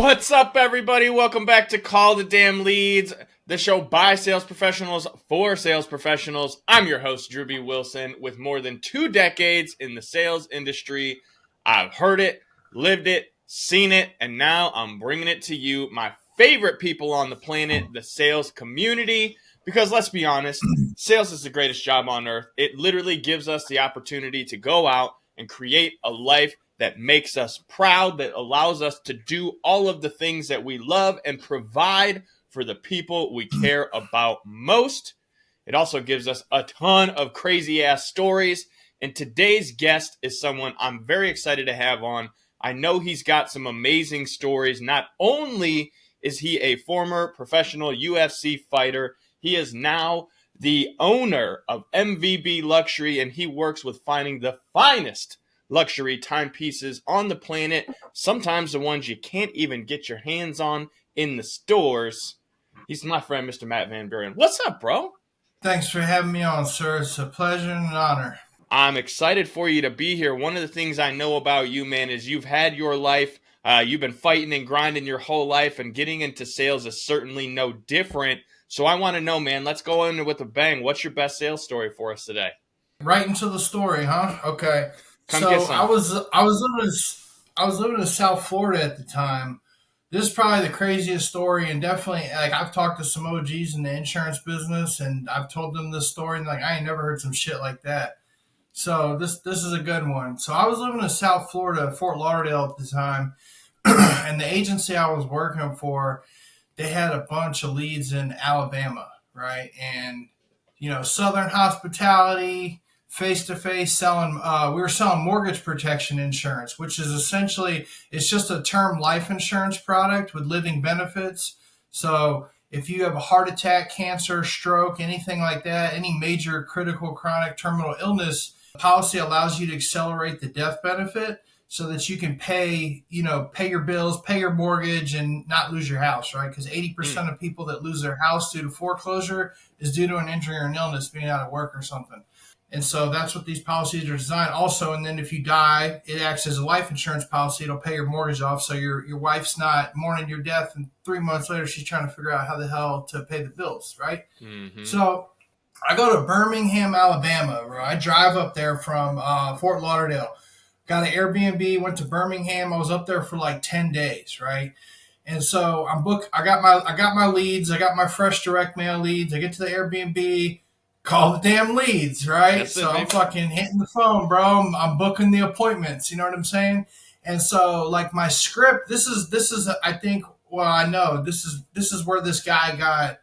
What's up, everybody? Welcome back to Call the Damn Leads, the show by sales professionals for sales professionals. I'm your host, Drew B. Wilson, with more than 2 decades in the sales industry. I've heard it, lived it, seen it, and now I'm bringing it to you, my favorite people on the planet, the sales community. Because let's be honest, sales is the greatest job on earth. It literally gives us the opportunity to go out and create a life that makes us proud, that allows us to do all of the things that we love and provide for the people we care about most. It also gives us a ton of crazy ass stories. And today's guest is someone I'm very excited to have on. I know he's got some amazing stories. Not only is he a former professional UFC fighter, he is now the owner of MVB Luxury, and he works with finding the finest luxury timepieces on the planet, sometimes the ones you can't even get your hands on in the stores. He's my friend, Mr. Matt Van Buren. What's up, bro? Thanks for having me on, sir. It's a pleasure and an honor. I'm excited for you to be here. One of the things I know about you, man, is you've had your life. You've been fighting and grinding your whole life, and getting into sales is certainly no different. So I want to know, man, let's go in with a bang. What's your best sales story for us today? Right into the story, huh? Okay. Come get some. I was living in South Florida at the time. This is probably the craziest story, and definitely, like, I've talked to some OGs in the insurance business, and I've told them this story, and like, I ain't never heard some shit like that. So this is a good one. So I was living in South Florida, Fort Lauderdale at the time, and the agency I was working for, they had a bunch of leads in Alabama, right? And, Southern hospitality, face-to-face selling, we were selling mortgage protection insurance, which is essentially, it's just a term life insurance product with living benefits. So if you have a heart attack, cancer, stroke, anything like that, any major critical chronic terminal illness, the policy allows you to accelerate the death benefit so that you can pay your bills, pay your mortgage, and not lose your house, right? Because 80% of people that lose their house due to foreclosure is due to an injury or an illness, being out of work or something. And so that's what these policies are designed also. And then if you die, it acts as a life insurance policy. It'll pay your mortgage off. So your wife's not mourning your death, and 3 months later, she's trying to figure out how the hell to pay the bills, right? Mm-hmm. So I go to Birmingham, Alabama. Right? I drive up there from Fort Lauderdale. Got an Airbnb, went to Birmingham. I was up there for like 10 days, right? And so I'm booked. I got my leads. I got my fresh direct mail leads. I get to the Airbnb, call the damn leads, right? So I'm fucking hitting the phone, bro. I'm booking the appointments. You know what I'm saying? And so like my script, this is I think, well, I know this is where this guy got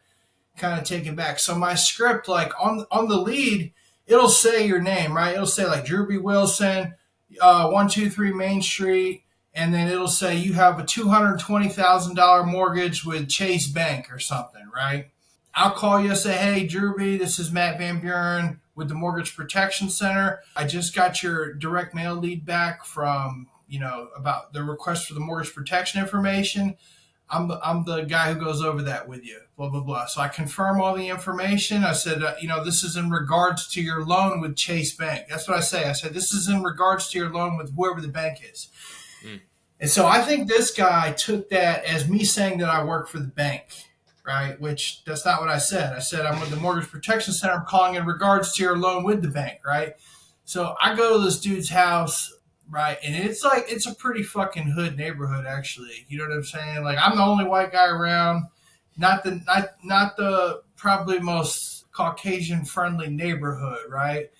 kind of taken back. So my script, like on the lead, it'll say your name, right? It'll say like Drew B. Wilson, 123 Main Street, and then it'll say you have a $220,000 mortgage with Chase Bank or something, right? I'll call you and say, hey, Drew B., this is Matt Van Buren with the Mortgage Protection Center. I just got your direct mail lead back from, about the request for the mortgage protection information. I'm the guy who goes over that with you, blah, blah, blah. So I confirm all the information. I said, this is in regards to your loan with Chase Bank. That's what I say. I said, this is in regards to your loan with whoever the bank is. Mm. And so I think this guy took that as me saying that I work for the bank, right? Which that's not what I said. I said, I'm with the Mortgage Protection Center. I'm calling in regards to your loan with the bank, right? So I go to this dude's house. Right. And it's a pretty fucking hood neighborhood, actually. You know what I'm saying? Like, I'm the only white guy around, not the probably most Caucasian friendly neighborhood. Right.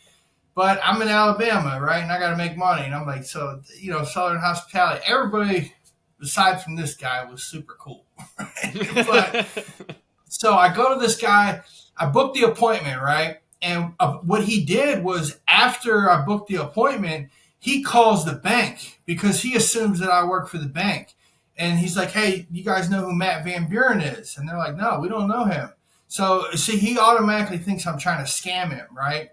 But I'm in Alabama. Right. And I got to make money. And I'm like, so, Southern hospitality, everybody aside from this guy was super cool. Right? But so I go to this guy, I booked the appointment. Right. And what he did was after I booked the appointment, he calls the bank because he assumes that I work for the bank. And he's like, hey, you guys know who Matt Van Buren is? And they're like, no, we don't know him. So, see, he automatically thinks I'm trying to scam him, right?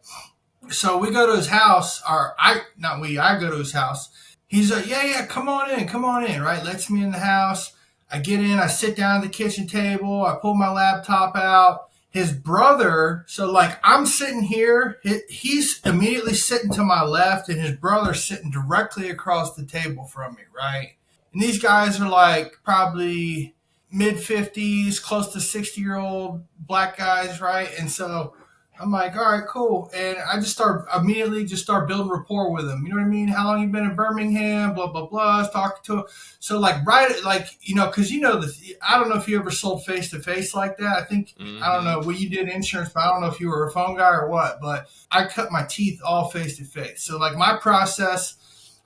So we go to his house, I go to his house. He's like, yeah, come on in, right? Lets me in the house. I get in, I sit down at the kitchen table. I pull my laptop out. His brother, so like I'm sitting here, he's immediately sitting to my left, and his brother's sitting directly across the table from me, right? And these guys are like probably mid 50s, close to 60-year-old black guys, right? And so I'm like, all right, cool. And I just immediately start building rapport with them. You know what I mean? How long you been in Birmingham? Blah, blah, blah. I was talking to them. So like, right, like, you know, cause I don't know if you ever sold face to face like that. I think, I don't know what you did insurance, but I don't know if you were a phone guy or what, but I cut my teeth all face to face. So like my process,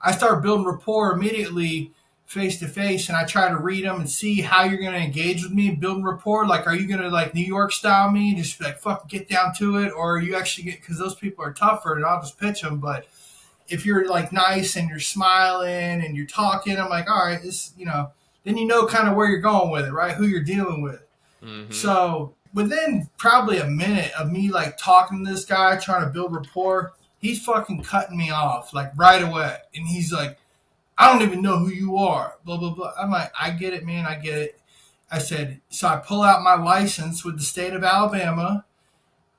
I start building rapport immediately face to face, and I try to read them and see how you're going to engage with me, building rapport. Like, are you going to like New York style me, just like fucking get down to it, or are you actually because those people are tougher, and I'll just pitch them. But if you're like nice and you're smiling and you're talking, I'm like, all right, this, you know, then you know kind of where you're going with it, right? Who you're dealing with. So within probably a minute of me like talking to this guy, trying to build rapport, he's fucking cutting me off like right away, and he's like, I don't even know who you are, blah, blah, blah. I'm like, I get it, man. I get it. I said, so I pull out my license with the state of Alabama,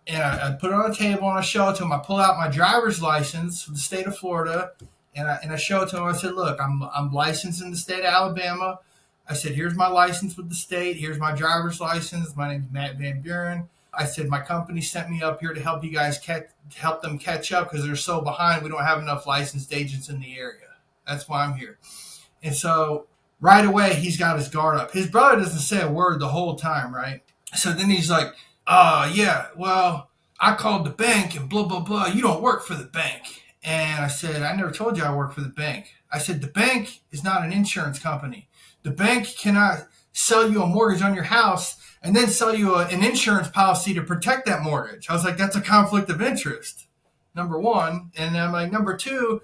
and I put it on the table, and I show it to him. I pull out my driver's license with the state of Florida, and I show it to him. I said, look, I'm licensed in the state of Alabama. I said, here's my license with the state. Here's my driver's license. My name's Matt Van Buren. I said, my company sent me up here to help you guys help them catch up because they're so behind. We don't have enough licensed agents in the area. That's why I'm here. And so right away, he's got his guard up. His brother doesn't say a word the whole time, right? So then he's like, yeah, well, I called the bank and blah, blah, blah. You don't work for the bank. And I said, I never told you I work for the bank. I said, the bank is not an insurance company. The bank cannot sell you a mortgage on your house and then sell you an insurance policy to protect that mortgage. I was like, that's a conflict of interest, number one. And I'm like, number two,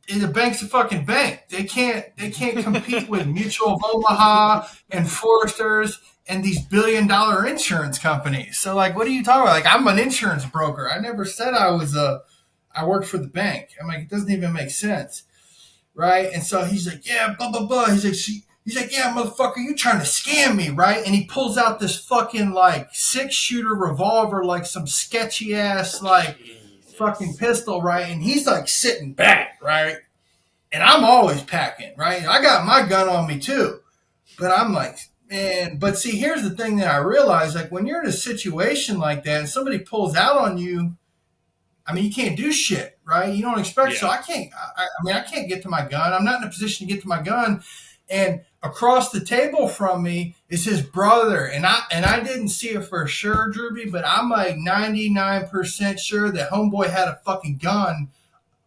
the bank's a fucking bank. They can't compete with Mutual of Omaha and Foresters and these billion-dollar insurance companies. So like, what are you talking about? Like, I'm an insurance broker. I never said I worked for the bank. I'm like, it doesn't even make sense, right? And so he's like, yeah, blah blah blah. He's like, yeah, motherfucker, you trying to scam me, right? And he pulls out this fucking like 6-shooter revolver, like some sketchy ass like fucking pistol, right? And he's like sitting back, right? And I'm always packing, right? I got my gun on me too. But I'm like, man, but see, here's the thing that I realized, like when you're in a situation like that and somebody pulls out on you, I mean, you can't do shit, right? You don't expect, so I can't get to my gun. I'm not in a position to get to my gun. And across the table from me is his brother. And I didn't see it for sure, Drewby, but I'm like 99% sure that homeboy had a fucking gun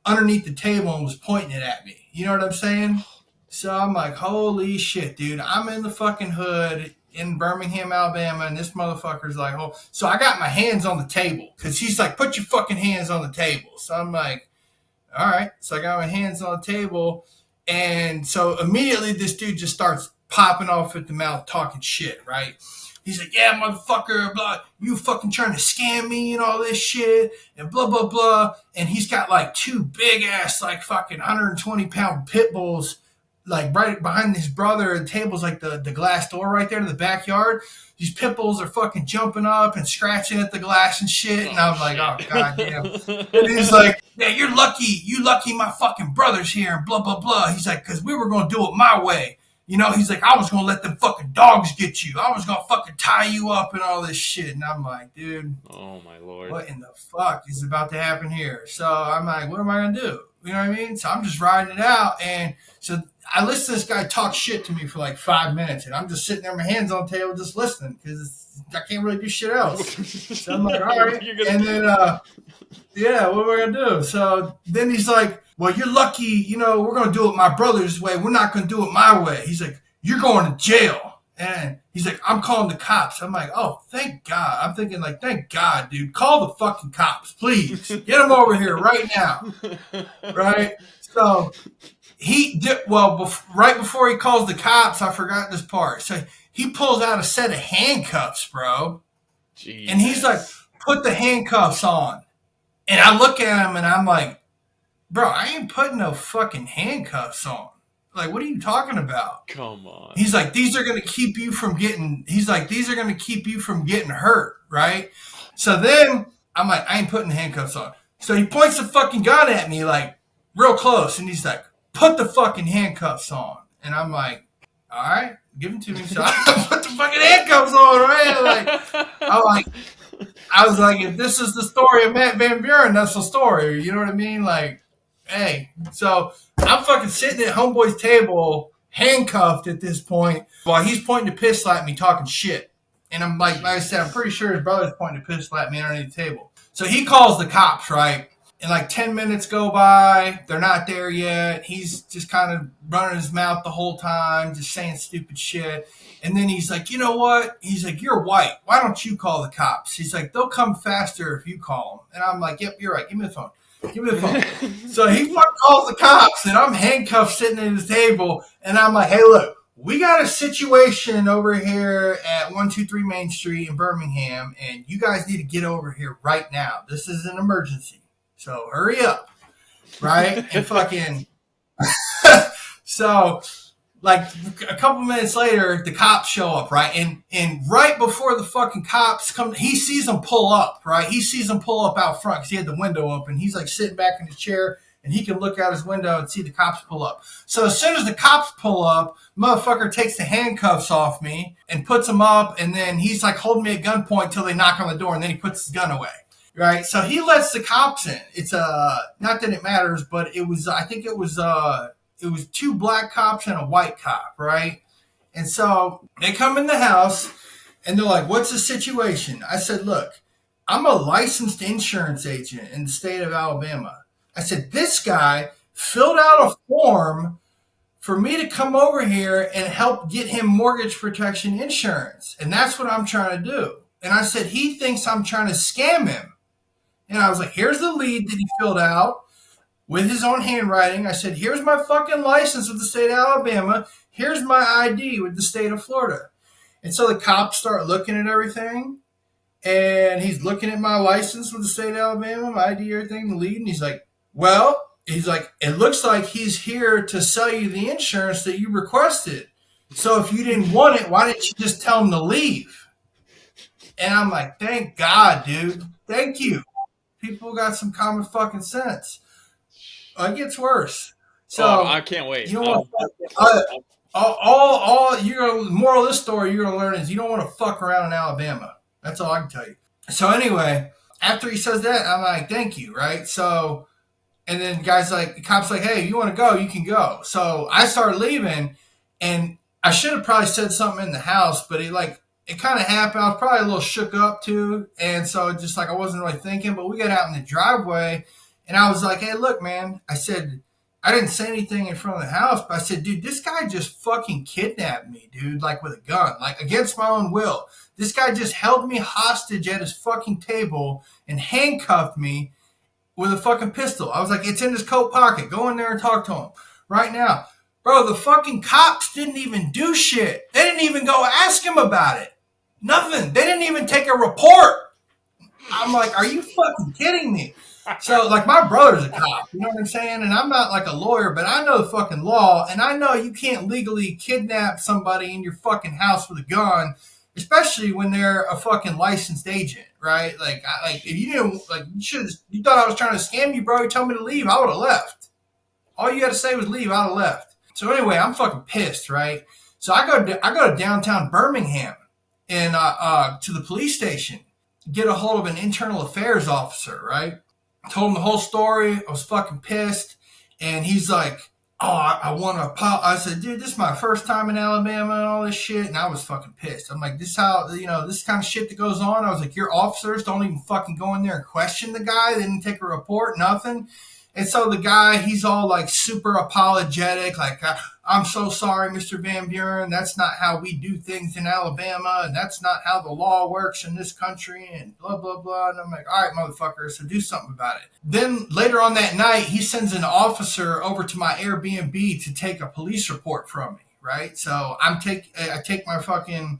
underneath the table and was pointing it at me. You know what I'm saying? So I'm like, holy shit, dude. I'm in the fucking hood in Birmingham, Alabama, and this motherfucker's like, oh. So I got my hands on the table because he's like, put your fucking hands on the table. So I'm like, all right. So I got my hands on the table. And so immediately this dude just starts popping off at the mouth, talking shit, right? He's like, yeah, motherfucker, blah, you fucking trying to scam me and all this shit and blah, blah, blah. And he's got like 2 big ass, like fucking 120-pound pit bulls, like right behind his brother. And the table's like the glass door right there to the backyard. These pit bulls are fucking jumping up and scratching at the glass and shit. And I was like, oh, God damn. And he's like, yeah, you're lucky. You lucky my fucking brother's here and blah, blah, blah. He's like, because we were going to do it my way. You know, he's like, I was going to let them fucking dogs get you. I was going to fucking tie you up and all this shit. And I'm like, dude. Oh, my Lord. What in the fuck is about to happen here? So I'm like, what am I going to do? You know what I mean? So I'm just riding it out. And so I listened to this guy talk shit to me for like 5 minutes. And I'm just sitting there, my hands on the table, just listening because I can't really do shit else. So I'm like, all right. And then, yeah, what am I going to do? So then he's like, well, you're lucky, you know, we're going to do it my brother's way. We're not going to do it my way. He's like, you're going to jail. And he's like, I'm calling the cops. I'm like, oh, thank God. I'm thinking like, thank God, dude. Call the fucking cops, please. Get them over here right now. Right? So he did, well, right before he calls the cops, I forgot this part. So he pulls out a set of handcuffs, bro. Jesus. And he's like, put the handcuffs on. And I look at him and I'm like, bro, I ain't putting no fucking handcuffs on. Like, what are you talking about? Come on. He's like, these are going to keep you from getting hurt, right? So then I'm like, I ain't putting handcuffs on. So he points the fucking gun at me, like, real close. And he's like, put the fucking handcuffs on. And I'm like, all right, give them to me. So I put the fucking handcuffs on, right? I was like, if this is the story of Matt Van Buren, that's the story. You know what I mean? Like, hey, so I'm fucking sitting at homeboy's table, handcuffed at this point, while he's pointing a pistol at me, talking shit. And I'm like I said, I'm pretty sure his brother's pointing a pistol at me underneath the table. So he calls the cops, right? And like 10 minutes go by, they're not there yet. He's just kind of running his mouth the whole time, just saying stupid shit. And then he's like, you know what? He's like, you're white. Why don't you call the cops? He's like, they'll come faster if you call them. And I'm like, yep, you're right. Give me the phone. Give me the phone. So he fucking calls the cops, and I'm handcuffed sitting at his table. And I'm like, hey, look, we got a situation over here at 123 Main Street in Birmingham, and you guys need to get over here right now. This is an emergency. So hurry up, right? And fucking so like a couple minutes later, the cops show up, right? And right before the fucking cops come, he sees them pull up, right? He sees them pull up out front because he had the window open. He's like sitting back in his chair, and he can look out his window and see the cops pull up. So as soon as the cops pull up, motherfucker takes the handcuffs off me and puts them up, and then he's like holding me at gunpoint till they knock on the door, and then he puts his gun away. Right, so he lets the cops in. It's not that it matters, but it was. I think it was 2 black cops and a white cop, right? And so they come in the house, and they're like, "What's the situation?" I said, "Look, I'm a licensed insurance agent in the state of Alabama." I said, "This guy filled out a form for me to come over here and help get him mortgage protection insurance, and that's what I'm trying to do." And I said, "He thinks I'm trying to scam him." And I was like, here's the lead that he filled out with his own handwriting. I said, here's my fucking license with the state of Alabama. Here's my ID with the state of Florida. And so the cops start looking at everything. And he's looking at my license with the state of Alabama, my ID, everything, the lead. And he's like, it looks like he's here to sell you the insurance that you requested. So if you didn't want it, why didn't you just tell him to leave? And I'm like, thank God, dude. Thank you. People got some common fucking sense. It gets worse. So I can't wait. You know what? Moral of this story you're gonna learn is you don't want to fuck around in Alabama. That's all I can tell you. So anyway, after he says that, I'm like, thank you, right? So, and then the cop's like, hey, you want to go? You can go. So I started leaving, and I should have probably said something in the house, but it kind of happened. I was probably a little shook up too. And so just like I wasn't really thinking, but we got out in the driveway and I was like, hey, look, man, I said, I didn't say anything in front of the house, but I said, dude, this guy just fucking kidnapped me, dude, like with a gun, like against my own will. This guy just held me hostage at his fucking table and handcuffed me with a fucking pistol. I was like, it's in his coat pocket. Go in there and talk to him right now. Bro, the fucking cops didn't even do shit. They didn't even go ask him about it. Nothing. They didn't even take a report. I'm like, are you fucking kidding me? So, like, my brother's a cop, you know what I'm saying? And I'm not like a lawyer, but I know the fucking law, and I know you can't legally kidnap somebody in your fucking house with a gun, especially when they're a fucking licensed agent, right? If you didn't, you thought I was trying to scam you, bro, you told me to leave, I would have left. All you had to say was leave, I would have left. So anyway, I'm fucking pissed, right? So I go to downtown Birmingham and to the police station, get a hold of an internal affairs officer, right? I told him the whole story. I was fucking pissed. And he's like, oh, I want to apologize. I said, dude, this is my first time in Alabama and all this shit. And I was fucking pissed. I'm like, this is how, this kind of shit that goes on. I was like, your officers don't even fucking go in there and question the guy. They didn't take a report, nothing. And so the guy, he's all like super apologetic, like, I'm so sorry, Mr. Van Buren. That's not how we do things in Alabama, and that's not how the law works in this country, and blah, blah, blah. And I'm like, all right, motherfucker, so do something about it. Then later on that night, he sends an officer over to my Airbnb to take a police report from me, right? So I take my fucking,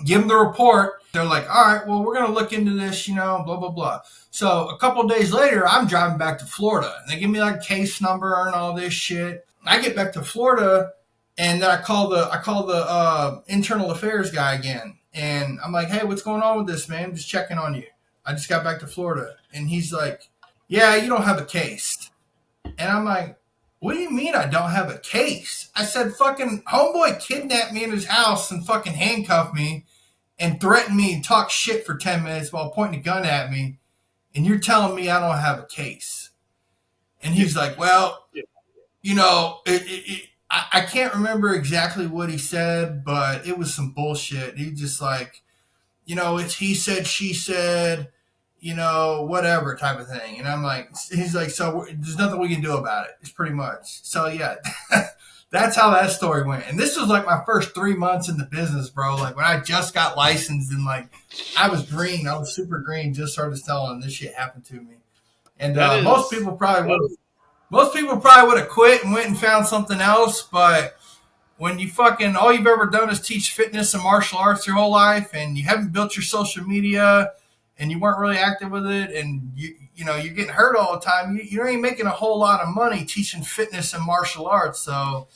give them the report. They're like, all right, well, we're going to look into this, blah, blah, blah. So a couple of days later, I'm driving back to Florida. And they give me like case number and all this shit. I get back to Florida, and then I call the internal affairs guy again. And I'm like, hey, what's going on with this, man? Just checking on you. I just got back to Florida. And he's like, yeah, you don't have a case. And I'm like, what do you mean I don't have a case? I said, fucking homeboy kidnapped me in his house and fucking handcuffed me and threatened me and talked shit for 10 minutes while pointing a gun at me. And you're telling me I don't have a case. And he's like, well, you know, I can't remember exactly what he said, but it was some bullshit. He just like, you know, it's he said, she said, you know, whatever type of thing. And I'm like, he's like, so there's nothing we can do about it. It's pretty much. So yeah, that's how that story went. And this was like my first 3 months in the business, bro. Like when I just got licensed and like I was green, I was super green, just started selling. This shit happened to me. And most people probably would have quit and went and found something else. But when you fucking all you've ever done is teach fitness and martial arts your whole life, and you haven't built your social media, and you weren't really active with it, and you know you're getting hurt all the time, you ain't making a whole lot of money teaching fitness and martial arts. So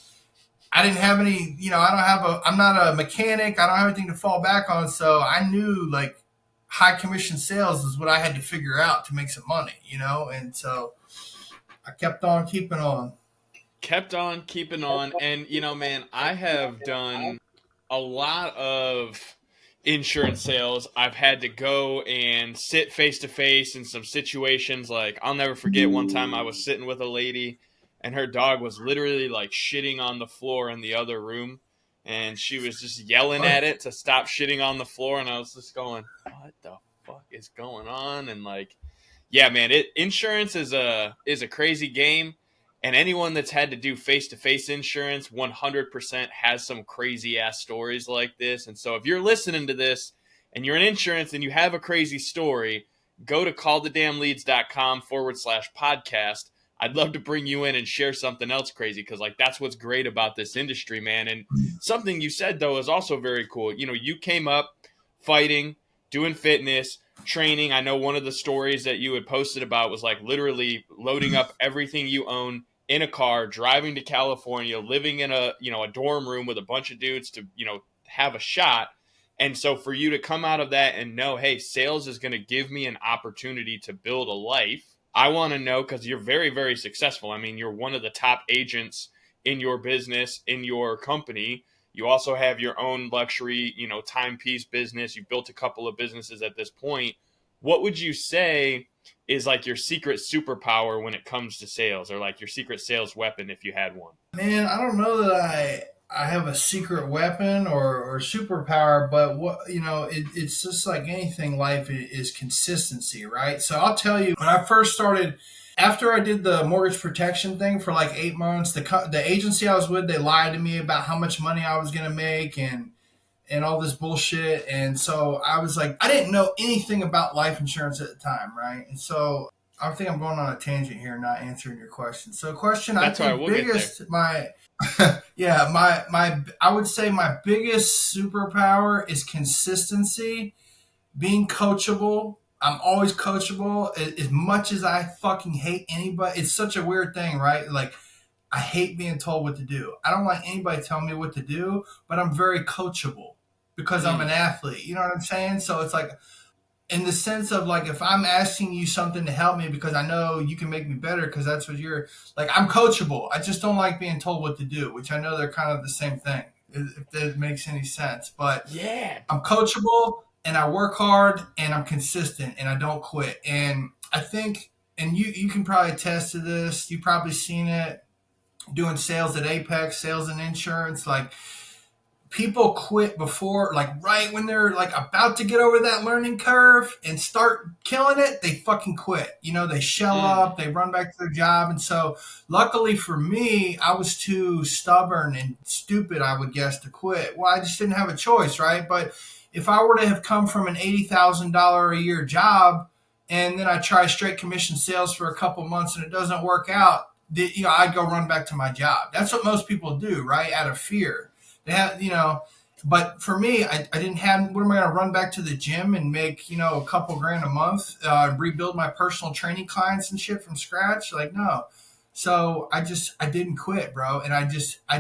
I didn't have any, you know, I'm not a mechanic, I don't have anything to fall back on. So I knew like high commission sales is what I had to figure out to make some money, you know, and so I kept on keeping on. Kept on keeping on. And, you know, man, I have done a lot of insurance sales. I've had to go and sit face to face in some situations. Like, I'll never forget one time I was sitting with a lady and her dog was literally like shitting on the floor in the other room. And she was just yelling at it to stop shitting on the floor. And I was just going, what the fuck is going on? And like, yeah, man, insurance is a crazy game. And anyone that's had to do face-to-face insurance 100% has some crazy-ass stories like this. And so if you're listening to this and you're in insurance and you have a crazy story, go to callthedamnleads.com/podcast. I'd love to bring you in and share something else crazy because, like, that's what's great about this industry, man. And something you said, though, is also very cool. You know, you came up fighting, doing fitness, training. I know one of the stories that you had posted about was, like, literally loading up everything you own in a car, driving to California, living in a dorm room with a bunch of dudes to, have a shot. And so for you to come out of that and know, hey, sales is going to give me an opportunity to build a life. I want to know, because you're very, very successful. I mean, you're one of the top agents in your business, in your company. You also have your own luxury, timepiece business. You've built a couple of businesses at this point. What would you say is like your secret superpower when it comes to sales, or like your secret sales weapon if you had one? Man, I don't know that I have a secret weapon or superpower, but it's just like anything. Life is consistency, right? So I'll tell you, when I first started, after I did the mortgage protection thing for like 8 months, the agency I was with, they lied to me about how much money I was going to make and all this bullshit. And so I was like, I didn't know anything about life insurance at the time, right? And so I think I'm going on a tangent here, not answering your question. So question, That's I think right, we'll biggest, my, yeah, I would say my biggest superpower is consistency, being coachable. I'm always coachable. As much as I fucking hate anybody, it's such a weird thing, right? Like, I hate being told what to do. I don't like anybody telling me what to do, but I'm very coachable because I'm an athlete. You know what I'm saying? So it's like, in the sense of like, if I'm asking you something to help me because I know you can make me better because that's what you're like, I'm coachable. I just don't like being told what to do, which I know they're kind of the same thing, if that makes any sense. But yeah, I'm coachable and I work hard and I'm consistent and I don't quit. And I think, and you can probably attest to this, you've probably seen it doing sales at Apex, sales and insurance. Like, people quit before, like right when they're like about to get over that learning curve and start killing it, they fucking quit. They shell up, they run back to their job. And so luckily for me, I was too stubborn and stupid, I would guess, to quit. Well, I just didn't have a choice, right? But if I were to have come from an $80,000 a year job and then I try straight commission sales for a couple months and it doesn't work out, I'd go run back to my job. That's what most people do, right? Out of fear. They have, but for me, I didn't have, what am I going to run back to the gym and make, a couple grand a month, rebuild my personal training clients and shit from scratch? Like, no. So I didn't quit, bro. And I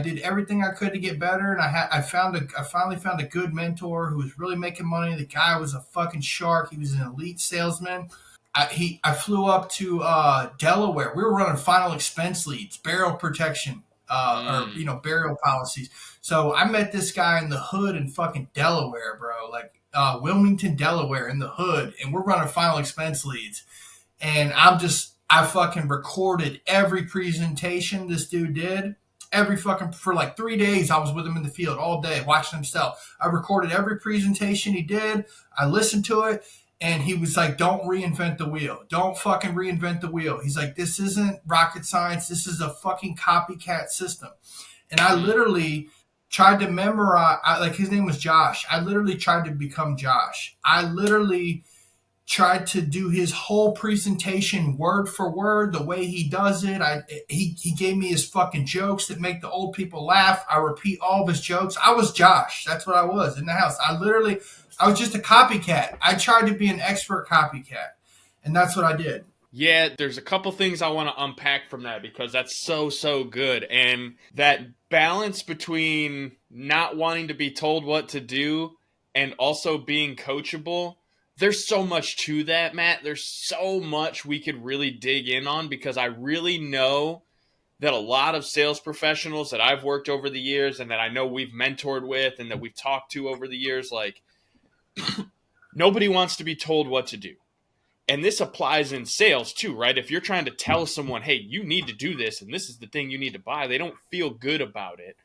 did everything I could to get better. And I finally found a good mentor who was really making money. The guy was a fucking shark. He was an elite salesman. I flew up to Delaware. We were running final expense leads, burial protection, or Mm. burial policies. So I met this guy in the hood in fucking Delaware, bro, like Wilmington, Delaware, in the hood, and we're running final expense leads. And I fucking recorded every presentation this dude did. Every fucking, for like 3 days, I was with him in the field all day, watching him sell. I recorded every presentation he did. I listened to it, and he was like, "Don't reinvent the wheel. Don't fucking reinvent the wheel." He's like, "This isn't rocket science. This is a fucking copycat system." And I Mm. literally tried to memorize, like, his name was Josh. I literally tried to become Josh. I literally tried to do his whole presentation word for word the way he does it. He gave me his fucking jokes that make the old people laugh. I repeat all of his jokes. I was Josh. That's what I was in the house. I was just a copycat. I tried to be an expert copycat, and that's what I did. Yeah, there's a couple things I want to unpack from that because that's so good. And that balance between not wanting to be told what to do and also being coachable, there's so much to that, Matt. There's so much we could really dig in on because I really know that a lot of sales professionals that I've worked over the years and that I know we've mentored with and that we've talked to over the years, like, nobody wants to be told what to do. And this applies in sales too, right? If you're trying to tell someone, hey, you need to do this and this is the thing you need to buy, they don't feel good about it.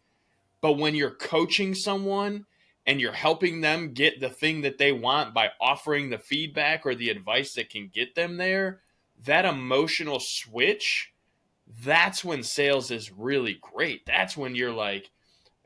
But when you're coaching someone and you're helping them get the thing that they want by offering the feedback or the advice that can get them there, that emotional switch, that's when sales is really great. That's when you're like,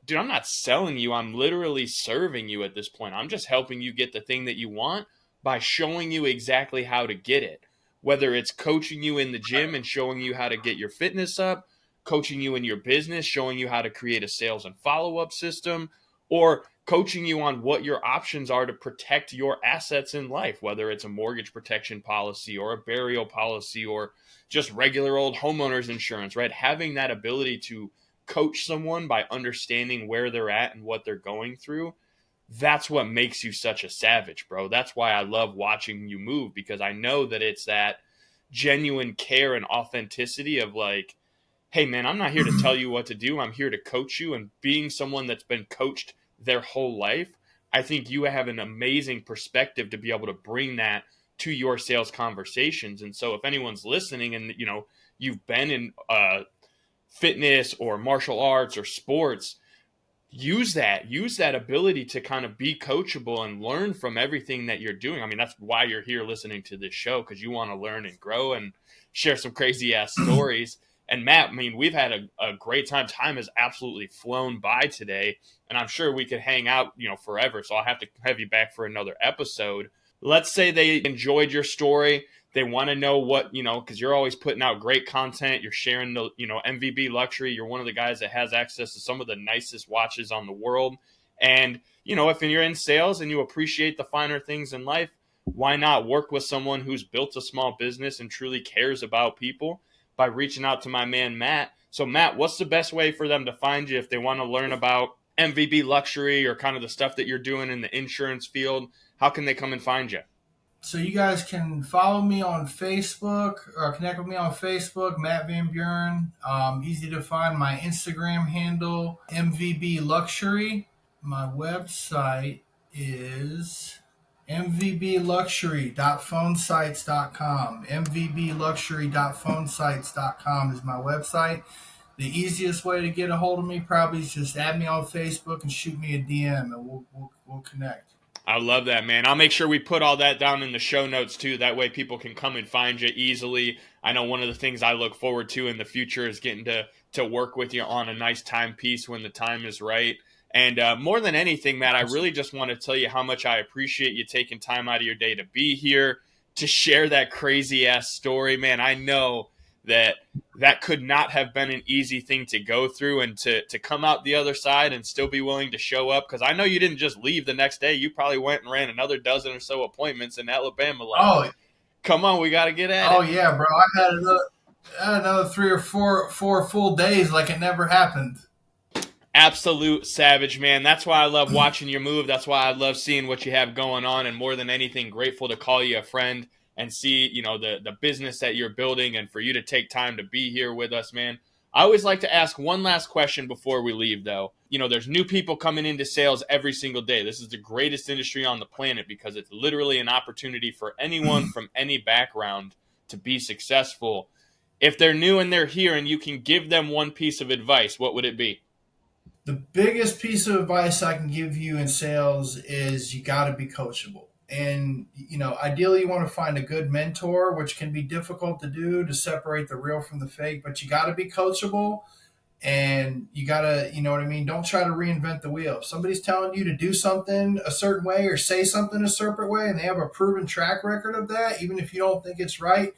dude, I'm not selling you. I'm literally serving you at this point. I'm just helping you get the thing that you want by showing you exactly how to get it. Whether it's coaching you in the gym and showing you how to get your fitness up, coaching you in your business, showing you how to create a sales and follow-up system, or coaching you on what your options are to protect your assets in life, whether it's a mortgage protection policy or a burial policy or just regular old homeowners insurance, right? Having that ability to coach someone by understanding where they're at and what they're going through, that's what makes you such a savage, bro. That's why I love watching you move because I know that it's that genuine care and authenticity of like, hey, man, I'm not here to tell you what to do. I'm here to coach you. And being someone that's been coached their whole life, I think you have an amazing perspective to be able to bring that to your sales conversations. And so if anyone's listening and, you've been in fitness or martial arts or sports, use that ability to kind of be coachable and learn from everything that you're doing. I mean, that's why you're here listening to this show, because you want to learn and grow and share some crazy ass stories. And Matt, I mean, we've had a great time. Time has absolutely flown by today, and I'm sure we could hang out, forever. So I'll have to have you back for another episode. Let's say they enjoyed your story. They want to know what, because you're always putting out great content. You're sharing the, MVB Luxury. You're one of the guys that has access to some of the nicest watches on the world. And, if you're in sales and you appreciate the finer things in life, why not work with someone who's built a small business and truly cares about people by reaching out to my man, Matt. So, Matt, what's the best way for them to find you if they want to learn about MVB Luxury or kind of the stuff that you're doing in the insurance field? How can they come and find you? So you guys can follow me on Facebook or connect with me on Facebook, Matt Van Buren. Easy to find. My Instagram handle, MVB Luxury. My website is mvbluxury.phonesites.com. mvbluxury.phonesites.com is my website. The easiest way to get a hold of me probably is just add me on Facebook and shoot me a DM, and we'll connect. I love that, man. I'll make sure we put all that down in the show notes, too. That way people can come and find you easily. I know one of the things I look forward to in the future is getting to work with you on a nice timepiece when the time is right. And more than anything, Matt, I really just want to tell you how much I appreciate you taking time out of your day to be here, to share that crazy-ass story. Man, I know that could not have been an easy thing to go through, and to come out the other side and still be willing to show up, because I know you didn't just leave the next day. You probably went and ran another dozen or so appointments in Alabama. Oh, come on, we got to get at oh it. yeah, bro. I had another 3 or 4 full days like it never happened. Absolute savage, man. That's why I love watching you move. That's why I love seeing what you have going on, and more than anything, grateful to call you a friend and see, the business that you're building, and for you to take time to be here with us, man. I always like to ask one last question before we leave, though. There's new people coming into sales every single day. This is the greatest industry on the planet because it's literally an opportunity for anyone from any background to be successful. If they're new and they're here and you can give them one piece of advice, what would it be? The biggest piece of advice I can give you in sales is you got to be coachable. And, ideally you want to find a good mentor, which can be difficult to do to separate the real from the fake, but you got to be coachable and you got to, you know what I mean? Don't try to reinvent the wheel. If somebody's telling you to do something a certain way or say something a certain way and they have a proven track record of that, even if you don't think it's right,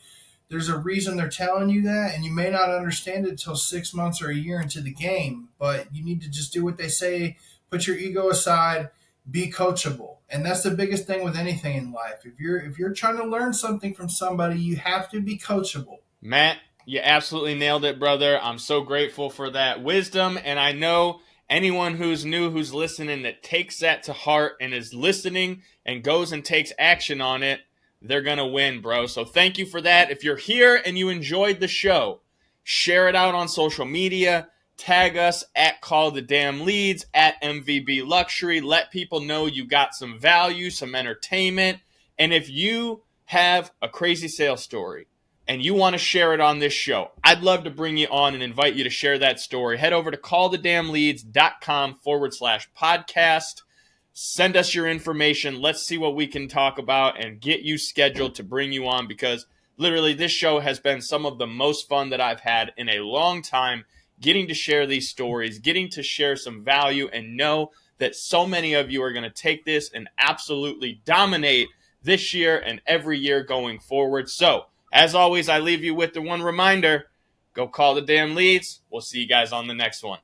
there's a reason they're telling you that, and you may not understand it until 6 months or a year into the game, but you need to just do what they say, put your ego aside, be coachable. And that's the biggest thing with anything in life. If you're trying to learn something from somebody, you have to be coachable. Matt, you absolutely nailed it, brother. I'm so grateful for that wisdom, and I know anyone who's new, who's listening, that takes that to heart and is listening and goes and takes action on it, they're going to win, bro. So thank you for that. If you're here and you enjoyed the show, share it out on social media. Tag us at Call the Damn Leads, at MVB Luxury. Let people know you got some value, some entertainment. And if you have a crazy sales story and you want to share it on this show, I'd love to bring you on and invite you to share that story. Head over to callthedamnleads.com/podcast. Send us your information. Let's see what we can talk about and get you scheduled to bring you on, because literally this show has been some of the most fun that I've had in a long time, getting to share these stories, getting to share some value, and know that so many of you are going to take this and absolutely dominate this year and every year going forward. So, as always, I leave you with the one reminder: go call the damn leads. We'll see you guys on the next one.